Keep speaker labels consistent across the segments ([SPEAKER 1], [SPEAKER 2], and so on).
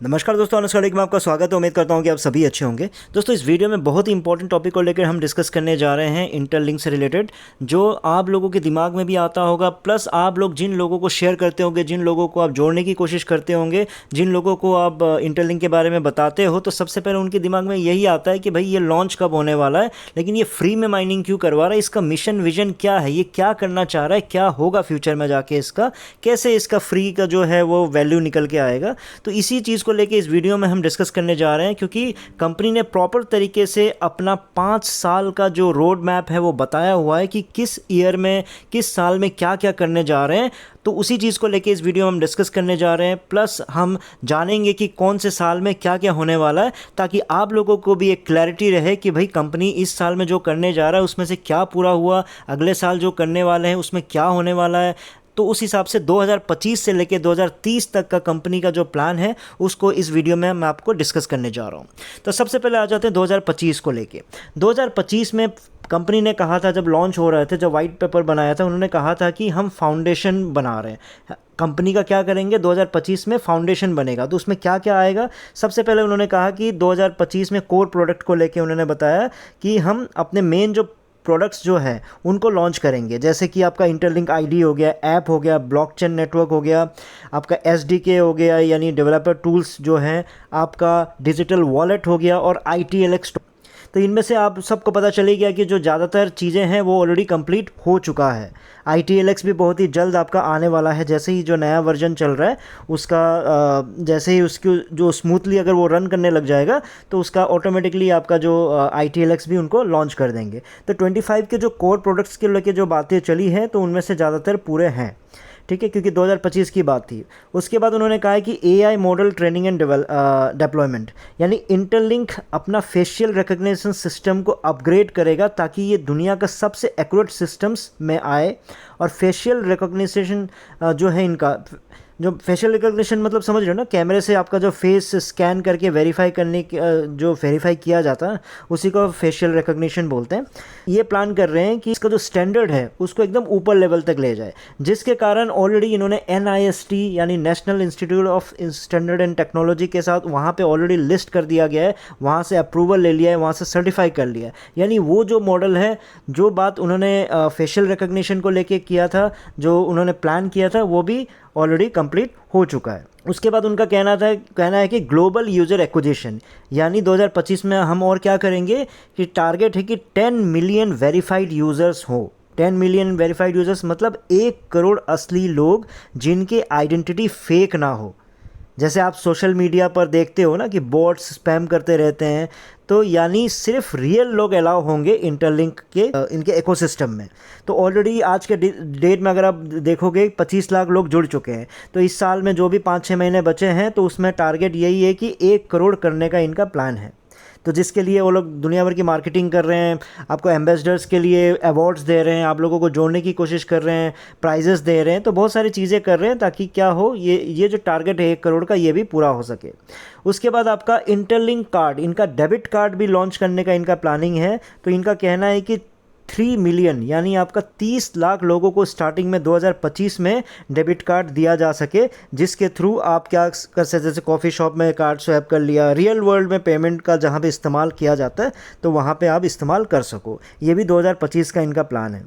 [SPEAKER 1] नमस्कार दोस्तों, अनुष्का में आपका स्वागत है। उम्मीद करता हूँ कि आप सभी अच्छे होंगे। दोस्तों, इस वीडियो में बहुत ही इंपॉर्टेंट टॉपिक को लेकर हम डिस्कस करने जा रहे हैं, इंटरलिंक से रिलेटेड, जो आप लोगों के दिमाग में भी आता होगा, प्लस आप लोग जिन लोगों को शेयर करते होंगे, जिन लोगों को आप जोड़ने की कोशिश करते होंगे, जिन लोगों को आप इंटरलिंक के बारे में बताते हो, तो सबसे पहले उनके दिमाग में यही आता है कि भाई ये लॉन्च कब होने वाला है, लेकिन ये फ्री में माइनिंग क्यों करवा रहा है, इसका मिशन विजन क्या है, ये क्या करना चाह रहा है, क्या होगा फ्यूचर में जाके, इसका कैसे इसका फ्री का जो है वो वैल्यू निकल के आएगा। तो इसी चीज़ को लेकर इस वीडियो में हम डिस्कस करने जा रहे हैं, क्योंकि कंपनी ने प्रॉपर तरीके से अपना 5 साल का जो रोड मैप है वो बताया हुआ है कि किस ईयर में, किस साल में क्या क्या करने जा रहे हैं। तो उसी चीज़ को लेके इस वीडियो में हम डिस्कस करने जा रहे हैं, प्लस हम जानेंगे कि कौन से साल में क्या क्या होने वाला है, ताकि आप लोगों को भी एक क्लैरिटी रहे कि भाई कंपनी इस साल में जो करने जा रहा है उसमें से क्या पूरा हुआ, अगले साल जो करने वाले हैं उसमें क्या होने वाला है। तो उस हिसाब से 2025 से लेकर 2030 तक का कंपनी का जो प्लान है उसको इस वीडियो में मैं आपको डिस्कस करने जा रहा हूँ। तो सबसे पहले आ जाते हैं 2025 को लेके। 2025 में कंपनी ने कहा था, जब लॉन्च हो रहे थे, जब वाइट पेपर बनाया था, उन्होंने कहा था कि हम फाउंडेशन बना रहे हैं। कंपनी का क्या करेंगे, 2025 में फाउंडेशन बनेगा। तो उसमें क्या क्या आएगा, सबसे पहले उन्होंने कहा कि 2025 में कोर प्रोडक्ट को लेके उन्होंने बताया कि हम अपने मेन जो प्रोडक्ट्स जो है उनको लॉन्च करेंगे, जैसे कि आपका इंटरलिंक आईडी हो गया, ऐप हो गया, ब्लॉकचेन नेटवर्क हो गया, आपका एसडीके हो गया यानी डेवलपर टूल्स जो हैं, आपका डिजिटल वॉलेट हो गया, और ITLX। तो इनमें से आप सबको पता चली गया कि जो ज़्यादातर चीज़ें हैं वो ऑलरेडी कंप्लीट हो चुका है। ITLX भी बहुत ही जल्द आपका आने वाला है, जैसे ही जो नया वर्जन चल रहा है उसका जैसे ही उसकी जो स्मूथली अगर वो रन करने लग जाएगा तो उसका ऑटोमेटिकली आपका जो ITLX भी उनको लॉन्च कर देंगे। तो 25 के जो कोर प्रोडक्ट्स के लेके जो बातें चली हैं तो उनमें से ज़्यादातर पूरे हैं, ठीक है, क्योंकि 2025 की बात थी। उसके बाद उन्होंने कहा है कि AI model training and deployment, यानी इंटरलिंक अपना फेशियल रिकग्निशन सिस्टम को अपग्रेड करेगा ताकि ये दुनिया का सबसे एक्यूरेट सिस्टम्स में आए। और फेशियल रिकग्निशन जो है इनका, जो फेशियल रिकग्निशन मतलब समझ रहे हो ना, कैमरे से आपका जो फेस स्कैन करके वेरीफाई करने की जो वेरीफाई किया जाता है उसी को फेशियल रिकग्निशन बोलते हैं। ये प्लान कर रहे हैं कि इसका जो स्टैंडर्ड है उसको एकदम ऊपर लेवल तक ले जाए, जिसके कारण ऑलरेडी इन्होंने NIST यानी national institute of standard and technology के साथ वहाँ पे ऑलरेडी लिस्ट कर दिया गया है, वहाँ से अप्रूवल ले लिया है, वहाँ से सर्टिफाई कर लिया है। यानी वो जो मॉडल है, जो बात उन्होंने फेशियल रिकग्निशन को लेके किया था, जो उन्होंने प्लान किया था, वो भी ऑलरेडी कंप्लीट हो चुका है। उसके बाद उनका कहना है कि ग्लोबल यूज़र एक्विजिशन, यानी 2025 में हम और क्या करेंगे कि टारगेट है कि 10 मिलियन वेरीफाइड यूज़र्स हो। 10 मिलियन वेरीफाइड यूज़र्स मतलब 1 करोड़ असली लोग जिनके आइडेंटिटी फेक ना हो। जैसे आप सोशल मीडिया पर देखते हो ना कि बॉट्स स्पैम करते रहते हैं, तो यानी सिर्फ रियल लोग अलाउ होंगे इंटरलिंक के इनके इकोसिस्टम में। तो ऑलरेडी आज के डेट में अगर आप देखोगे 25 लाख लोग जुड़ चुके हैं। तो इस साल में जो भी 5-6 महीने बचे हैं तो उसमें टारगेट यही है कि 1 करोड़ करने का इनका प्लान है। तो जिसके लिए वो लोग दुनिया भर की मार्केटिंग कर रहे हैं, आपको एम्बेसडर्स के लिए अवार्ड्स दे रहे हैं, आप लोगों को जोड़ने की कोशिश कर रहे हैं, प्राइजेस दे रहे हैं, तो बहुत सारी चीज़ें कर रहे हैं ताकि क्या हो, ये जो टारगेट है 1 करोड़ का, ये भी पूरा हो सके। उसके बाद आपका इंटरलिंक कार्ड, इनका डेबिट कार्ड भी लॉन्च करने का इनका प्लानिंग है। तो इनका कहना है कि 3 मिलियन यानी आपका 30 लाख लोगों को स्टार्टिंग में 2025 में डेबिट कार्ड दिया जा सके, जिसके थ्रू आप क्या कर सकते, जैसे कॉफ़ी शॉप में कार्ड स्वैप कर लिया, रियल वर्ल्ड में पेमेंट का जहाँ पे इस्तेमाल किया जाता है तो वहाँ पे आप इस्तेमाल कर सको। ये भी 2025 का इनका प्लान है।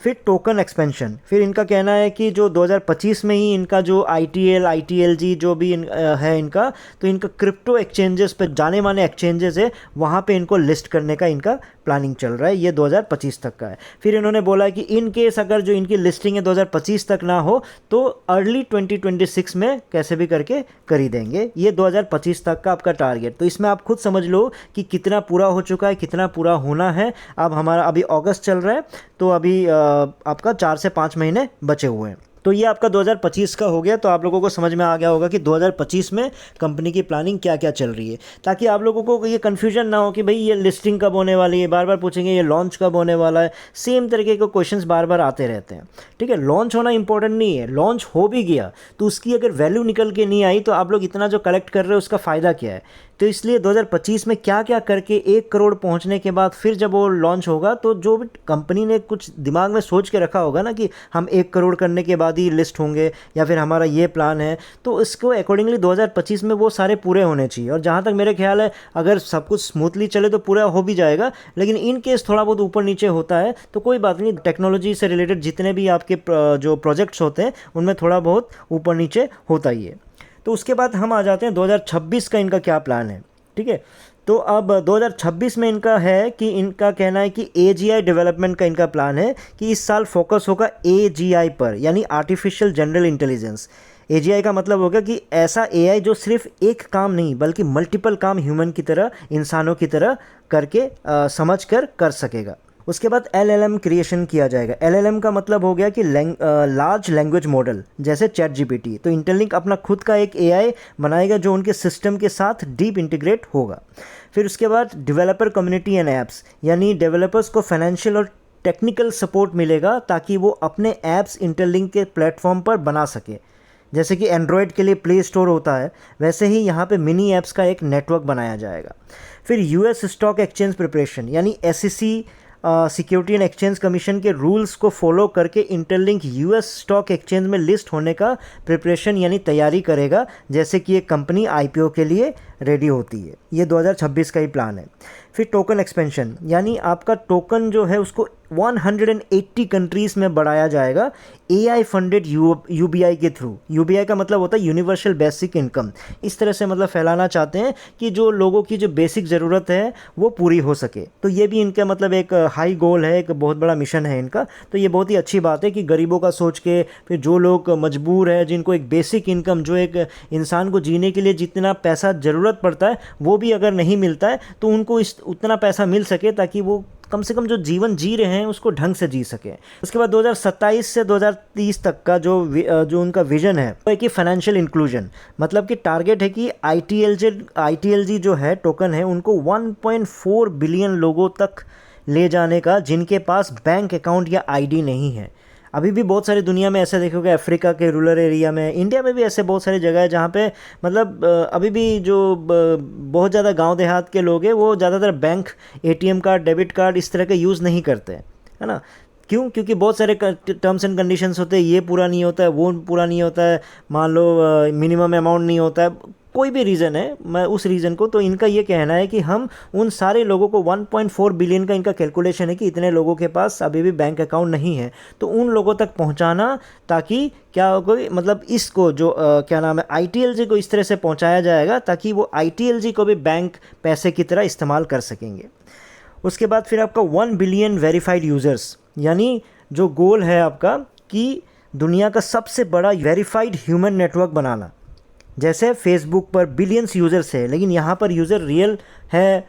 [SPEAKER 1] फिर टोकन एक्सपेंशन, फिर इनका कहना है कि जो 2025 में ही इनका जो ITL ITLG जो भी है इनका, तो इनका क्रिप्टो एक्सचेंजेस पे, जाने माने एक्सचेंजेस है, वहाँ पे इनको लिस्ट करने का इनका प्लानिंग चल रहा है। ये 2025 तक का है। फिर इन्होंने बोला है कि इन केस अगर जो इनकी लिस्टिंग है 2025 तक ना हो तो अर्ली 2026 में कैसे भी करके कर ही देंगे। ये 2025 तक का आपका टारगेट। तो इसमें आप खुद समझ लो कि कितना पूरा हो चुका है, कितना पूरा होना है। अब हमारा अभी अगस्त चल रहा है, तो अभी आपका 4 से 5 महीने बचे हुए हैं। तो ये आपका 2025 का हो गया। तो आप लोगों को समझ में आ गया होगा कि 2025 में कंपनी की प्लानिंग क्या क्या चल रही है, ताकि आप लोगों को ये कन्फ्यूजन ना हो कि भाई ये लिस्टिंग कब होने वाली है, बार बार पूछेंगे ये लॉन्च कब होने वाला है। सेम तरीके के क्वेश्चंस बार बार आते रहते हैं, ठीक है। लॉन्च होना इंपॉर्टेंट नहीं है, लॉन्च हो भी गया तो उसकी अगर वैल्यू निकल के नहीं आई तो आप लोग इतना जो कलेक्ट कर रहे हो उसका फ़ायदा क्या है, तो इसलिए 2025 में क्या क्या करके 1 करोड़ पहुंचने के बाद फिर जब वो लॉन्च होगा तो जो भी कंपनी ने कुछ दिमाग में सोच के रखा होगा ना कि हम 1 करोड़ करने के बाद ही लिस्ट होंगे या फिर हमारा ये प्लान है, तो इसको अकॉर्डिंगली 2025 में वो सारे पूरे होने चाहिए। और जहाँ तक मेरे ख्याल है अगर सब कुछ स्मूथली चले तो पूरा हो भी जाएगा, लेकिन इन केस थोड़ा बहुत ऊपर नीचे होता है तो कोई बात नहीं। टेक्नोलॉजी से रिलेटेड जितने भी आपके जो प्रोजेक्ट्स होते हैं उनमें थोड़ा बहुत ऊपर नीचे होता ही है। तो उसके बाद हम आ जाते हैं 2026 का इनका क्या प्लान है। ठीक है, तो अब 2026 में इनका है कि इनका कहना है कि AGI डेवलपमेंट का इनका प्लान है कि इस साल फोकस होगा AGI पर, यानी आर्टिफिशियल जनरल इंटेलिजेंस। AGI का मतलब होगा कि ऐसा AI जो सिर्फ एक काम नहीं बल्कि मल्टीपल काम ह्यूमन की तरह, इंसानों की तरह करके समझ कर सकेगा। उसके बाद LLM क्रिएशन किया जाएगा। LLM का मतलब हो गया कि लार्ज लैंग्वेज मॉडल, जैसे ChatGPT। तो इंटरलिंक अपना खुद का एक AI बनाएगा जो उनके सिस्टम के साथ डीप इंटीग्रेट होगा। फिर उसके बाद डेवलपर कम्युनिटी एंड ऐप्स, यानी डेवलपर्स को फाइनेंशियल और टेक्निकल सपोर्ट मिलेगा ताकि वो अपने ऐप्स इंटरलिंक के प्लेटफॉर्म पर बना सके। जैसे कि एंड्रॉयड के लिए प्ले स्टोर होता है, वैसे ही यहाँ पे मिनी ऐप्स का एक नेटवर्क बनाया जाएगा। फिर US स्टॉक एक्सचेंज प्रिपरेशन, यानी SEC security and exchange commission के रूल्स को फॉलो करके इंटरलिंक US स्टॉक एक्सचेंज में लिस्ट होने का प्रिपरेशन यानी तैयारी करेगा, जैसे कि एक कंपनी IPO के लिए रेडी होती है। ये 2026 का ही प्लान है। फिर टोकन एक्सपेंशन, यानी आपका टोकन जो है उसको 180 कंट्रीज़ में बढ़ाया जाएगा AI फंडेड UBI के थ्रू। UBI का मतलब होता है यूनिवर्सल बेसिक इनकम। इस तरह से मतलब फैलाना चाहते हैं कि जो लोगों की जो बेसिक ज़रूरत है वो पूरी हो सके। तो ये भी इनका मतलब एक हाई गोल है, एक बहुत बड़ा मिशन है इनका। तो ये बहुत ही अच्छी बात है कि गरीबों का सोच के, फिर जो लोग मजबूर है, जिनको एक बेसिक इनकम, जो एक इंसान को जीने के लिए जितना पैसा ज़रूरत पड़ता है वो भी अगर नहीं मिलता है तो उनको उतना पैसा मिल सके ताकि वो कम से कम जो जीवन जी रहे हैं उसको ढंग से जी सकें। उसके बाद 2027 से 2030 तक का जो उनका विजन है वो है कि फाइनेंशियल इंक्लूजन, मतलब कि टारगेट है कि ITLG जो है टोकन है उनको 1.4 बिलियन लोगों तक ले जाने का जिनके पास बैंक अकाउंट या ID नहीं है। अभी भी बहुत सारी दुनिया में ऐसे देखोगे, अफ्रीका के रूरल एरिया में, इंडिया में भी ऐसे बहुत सारी जगह है जहाँ पे मतलब अभी भी जो बहुत ज़्यादा गांव देहात के लोग हैं वो ज़्यादातर bank, ATM card, debit card इस तरह के यूज़ नहीं करते हैं, है ना। क्यों? क्योंकि बहुत सारे टर्म्स एंड कंडीशंस होते हैं, ये पूरा नहीं होता है, वो पूरा नहीं होता है, मान लो मिनिमम अमाउंट नहीं होता है, कोई भी रीज़न है, मैं उस रीज़न को, तो इनका ये कहना है कि हम उन सारे लोगों को 1.4 बिलियन का इनका कैलकुलेशन है कि इतने लोगों के पास अभी भी बैंक अकाउंट नहीं है, तो उन लोगों तक पहुंचाना, ताकि क्या होगा, मतलब इसको जो क्या नाम है ITLG को इस तरह से पहुंचाया जाएगा ताकि वो ITLG को भी बैंक पैसे की तरह इस्तेमाल कर सकेंगे। उसके बाद फिर आपका 1 बिलियन वेरीफाइड यूज़र्स, यानी जो गोल है आपका कि दुनिया का सबसे बड़ा वेरीफाइड ह्यूमन नेटवर्क बनाना। जैसे फेसबुक पर बिलियंस यूज़र्स है, लेकिन यहाँ पर यूज़र रियल है,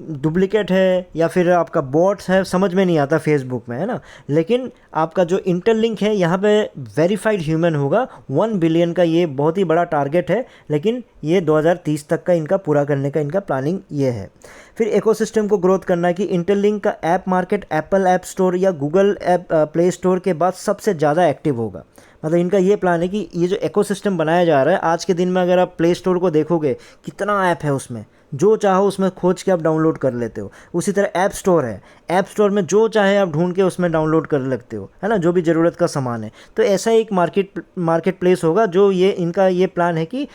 [SPEAKER 1] डुप्लीकेट है, या फिर आपका बॉट्स है, समझ में नहीं आता फेसबुक में, है ना। लेकिन आपका जो इंटरलिंक है यहाँ पे वेरीफाइड ह्यूमन होगा। 1 बिलियन का ये बहुत ही बड़ा टारगेट है, लेकिन ये 2030 तक का इनका पूरा करने का इनका प्लानिंग ये है। फिर इकोसिस्टम को ग्रोथ करना है कि इंटरलिंक का app market Apple app store या गूगल ऐप प्ले स्टोर के बाद सबसे ज़्यादा एक्टिव होगा। मतलब इनका ये प्लान है कि ये जो इकोसिस्टम बनाया जा रहा है, आज के दिन में अगर आप प्ले स्टोर को देखोगे कितना ऐप है उसमें, जो चाहो उसमें खोज के आप डाउनलोड कर लेते हो। उसी तरह ऐप स्टोर है, ऐप स्टोर में जो चाहे आप ढूंढ के उसमें डाउनलोड कर लगते हो, है ना, जो भी ज़रूरत का सामान है। तो ऐसा एक मार्केट प्लेस होगा जो ये इनका ये प्लान है कि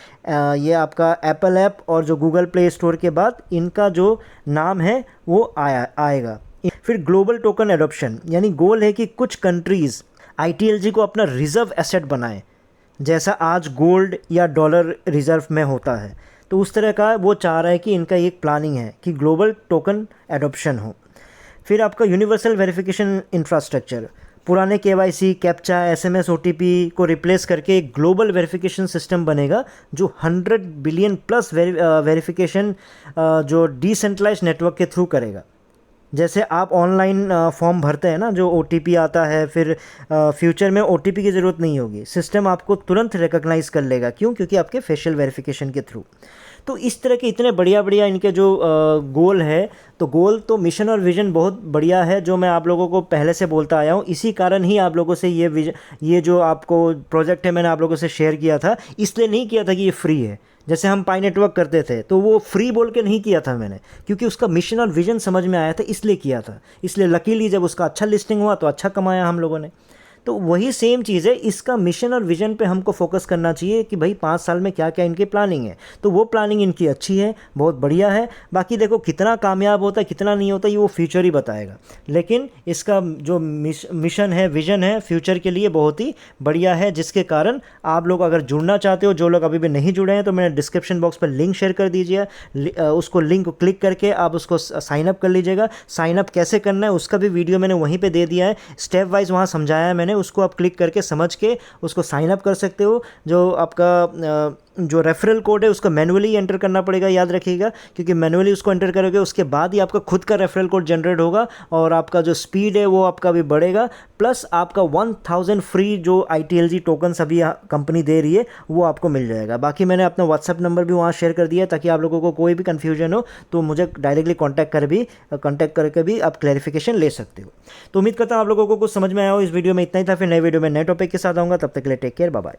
[SPEAKER 1] ये आपका एप्पल ऐप और जो गूगल प्ले स्टोर के बाद इनका जो नाम है वो आएगा। फिर ग्लोबल टोकन एडॉप्शन, यानी गोल है कि कुछ कंट्रीज़ ITLG को अपना रिज़र्व एसेट बनाएं, जैसा आज गोल्ड या डॉलर रिज़र्व में होता है। तो उस तरह का वो चाह रहा है कि इनका एक प्लानिंग है कि ग्लोबल टोकन एडॉप्शन हो। फिर आपका यूनिवर्सल वेरिफिकेशन इंफ्रास्ट्रक्चर, पुराने KYC, कैप्चा, SMS, OTP को रिप्लेस करके एक ग्लोबल वेरिफिकेशन सिस्टम बनेगा जो 100 बिलियन प्लस वेरिफिकेशन जो डिसेंट्रलाइज्ड नेटवर्क के थ्रू करेगा। जैसे आप ऑनलाइन फॉर्म भरते हैं ना, जो OTP आता है, फिर फ्यूचर में OTP की ज़रूरत नहीं होगी, सिस्टम आपको तुरंत रिकॉग्नाइज़ कर लेगा। क्यों? क्योंकि आपके फेशियल वेरिफिकेशन के थ्रू। तो इस तरह के इतने बढ़िया इनके जो गोल है, तो गोल तो मिशन और विज़न बहुत बढ़िया है, जो मैं आप लोगों को पहले से बोलता आया हूँ। इसी कारण ही आप लोगों से ये जो आपको प्रोजेक्ट है मैंने आप लोगों से शेयर किया था, इसलिए नहीं किया था कि ये फ्री है। जैसे हम पाई नेटवर्क करते थे तो वो फ्री बोल के नहीं किया था मैंने, क्योंकि उसका मिशन और विजन समझ में आया था इसलिए किया था। इसलिए लकीली जब उसका अच्छा लिस्टिंग हुआ तो अच्छा कमाया हम लोगों ने। तो वही सेम चीज़ है, इसका मिशन और विजन पे हमको फोकस करना चाहिए कि भाई 5 साल में क्या क्या इनकी प्लानिंग है। तो वो प्लानिंग इनकी अच्छी है, बहुत बढ़िया है। बाकी देखो कितना कामयाब होता है कितना नहीं होता ये वो फ्यूचर ही बताएगा, लेकिन इसका जो मिशन है विजन है फ्यूचर के लिए बहुत ही बढ़िया है, जिसके कारण आप लोग अगर जुड़ना चाहते हो, जो लोग अभी भी नहीं जुड़े हैं तो मैंने डिस्क्रिप्शन बॉक्स पर लिंक शेयर कर दीजिए, उसको लिंक को क्लिक करके आप उसको साइन अप कर लीजिएगा। साइन अप कैसे करना है उसका भी वीडियो मैंने वहीं पे दे दिया है, स्टेप वाइज वहाँ समझाया है मैंने, उसको आप क्लिक करके समझ के उसको साइन अप कर सकते हो। जो आपका जो रेफरल कोड है उसको मैनुअली एंटर करना पड़ेगा, याद रखिएगा, क्योंकि मैनुअली उसको एंटर करोगे उसके बाद ही आपका खुद का रेफरल कोड जनरेट होगा और आपका जो स्पीड है वो आपका भी बढ़ेगा। प्लस आपका 1000 फ्री जो ITLG टोकन अभी कंपनी दे रही है वो आपको मिल जाएगा। बाकी मैंने अपना व्हाट्सअप नंबर भी वहाँ शेयर कर दिया है, ताकि आप लोगों को कोई भी कन्फ्यूजन हो तो मुझे डायरेक्टली कॉन्टैक्ट करके भी आप क्लैरिफिकेशन ले सकते हो। तो उम्मीद करता हूँ आप लोगों को कुछ समझ में आया हो। इस वीडियो में इतना ही था, फिर नए वीडियो में नए टॉपिक के साथ आऊँगा, तब तक के लिए टेक केयर, बाय बाय।